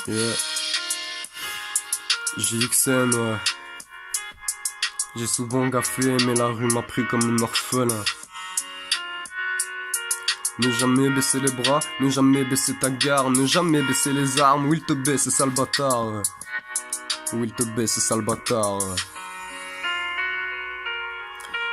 Yeah. JXN, ouais. J'ai souvent gaffé, mais la rue m'a pris comme une orphelin. Ne jamais baisser les bras, ne jamais baisser ta garde, ne jamais baisser les armes. Où il te baisse, c'est sale bâtard, ouais. Où il te baisse, c'est sale bâtard, ouais.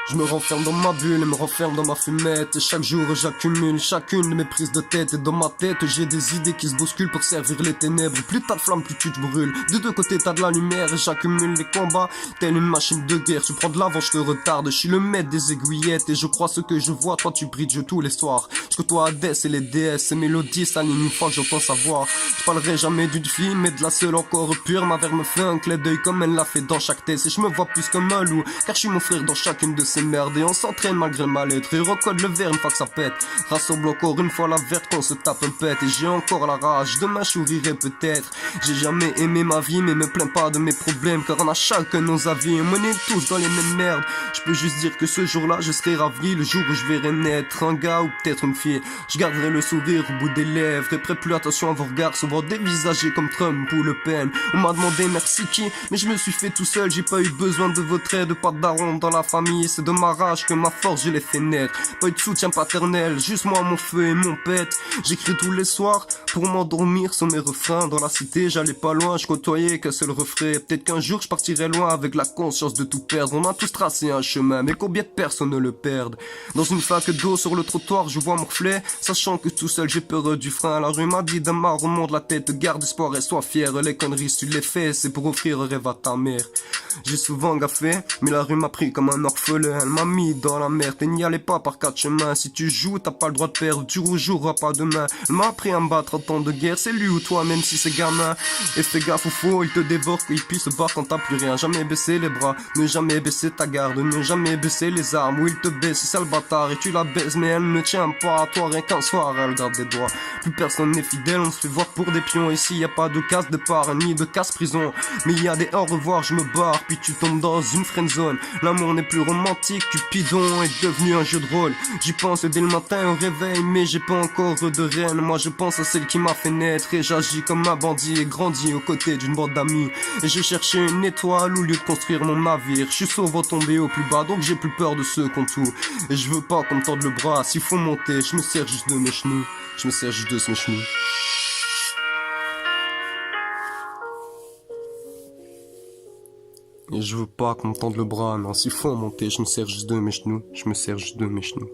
Je me renferme dans ma bulle et me renferme dans ma fumette. Et chaque jour j'accumule chacune de mes prises de tête. Et dans ma tête j'ai des idées qui se bousculent pour servir les ténèbres. Plus t'as de flammes, plus tu te brûles. De deux côtés t'as de la lumière et j'accumule les combats telle une machine de guerre. Tu prends de l'avant, je te retarde. Je suis le maître des aiguillettes et je crois ce que je vois. Toi tu bridges tous les soirs. Je côtoie Hades et les déesses. Ces mélodies s'alignent une fois que j'entends sa voix. Je parlerai jamais d'une fille mais de la seule encore pure. Ma mère me fait un clin d'œil comme elle l'a fait dans chaque test. Et je me vois plus comme un loup car je suis mon frère dans chacune de ces merdes. Et on s'entraîne malgré le mal-être et recode le verre une fois que ça pète. Rassemble encore une fois la verte qu'on se tape un pet. Et j'ai encore la rage, demain je sourirai peut-être. J'ai jamais aimé ma vie mais me plains pas de mes problèmes. Car on a chacun nos avis et on est tous dans les mêmes merdes. Je peux juste dire que ce jour-là je serai ravi. Le jour où je verrai naître un gars ou peut-être une fille. Je garderai le sourire au bout des lèvres. Et ferai plus attention à vos regards souvent dévisagés comme Trump ou Le Pen. On m'a demandé merci qui, mais je me suis fait tout seul. J'ai pas eu besoin de votre aide, pas de daron dans la famille. C'est de ma rage que ma force je l'ai fait naître. Pas eu de soutien paternel, juste moi mon feu et mon pet. J'écris tous les soirs pour m'endormir sur mes refrains. Dans la cité j'allais pas loin, je côtoyais qu'un seul refrain. Peut-être qu'un jour je partirai loin avec la conscience de tout perdre. On a tous tracé un chemin, mais combien de personnes ne le perdent? Dans une flaque d'eau sur le trottoir je vois mon reflet, sachant que tout seul j'ai peur du frein. La rue m'a dit d'un remonte la tête, garde espoir et sois fier. Les conneries si tu les fais, c'est pour offrir un rêve à ta mère. J'ai souvent gaffé, mais la rue m'a pris comme un orphelin. Elle m'a mis dans la merde et n'y allez pas par quatre chemins. Si tu joues, t'as pas le droit de perdre, tu joueras pas demain. Elle m'a appris à me battre en temps de guerre, c'est lui ou toi, même si c'est gamin. Et fais gaffe au faux, il te dévore, qu'il puisse se battre quand t'as plus rien. Jamais baisser les bras, ne jamais baisser ta garde, ne jamais baisser les armes. Où il te baisse, c'est le bâtard et tu la baises, mais elle ne tient pas à toi, rien qu'un soir, elle garde des doigts. Plus personne n'est fidèle, on se fait voir pour des pions. Ici y a pas de casse départ, ni de casse prison. Mais y a des au revoir, je me barre, puis tu tombes dans une friendzone. L'amour n'est plus romantique, Cupidon est devenu un jeu de rôle. J'y pense dès le matin au réveil, mais j'ai pas encore de reine. Moi je pense à celle qui m'a fait naître et j'agis comme un bandit et grandi aux côtés d'une bande d'amis. Et je cherchais une étoile au lieu de construire mon navire. Je suis souvent tombé au plus bas, donc j'ai plus peur de ceux qu'on tout. Et je veux pas qu'on me torde le bras, s'il faut monter, je me sers juste de mes genoux. Je me sers juste de mes genoux. Et je veux pas qu'on me tende le bras, non, s'il faut monter, je me sers juste de mes genoux. Je me sers juste de mes genoux.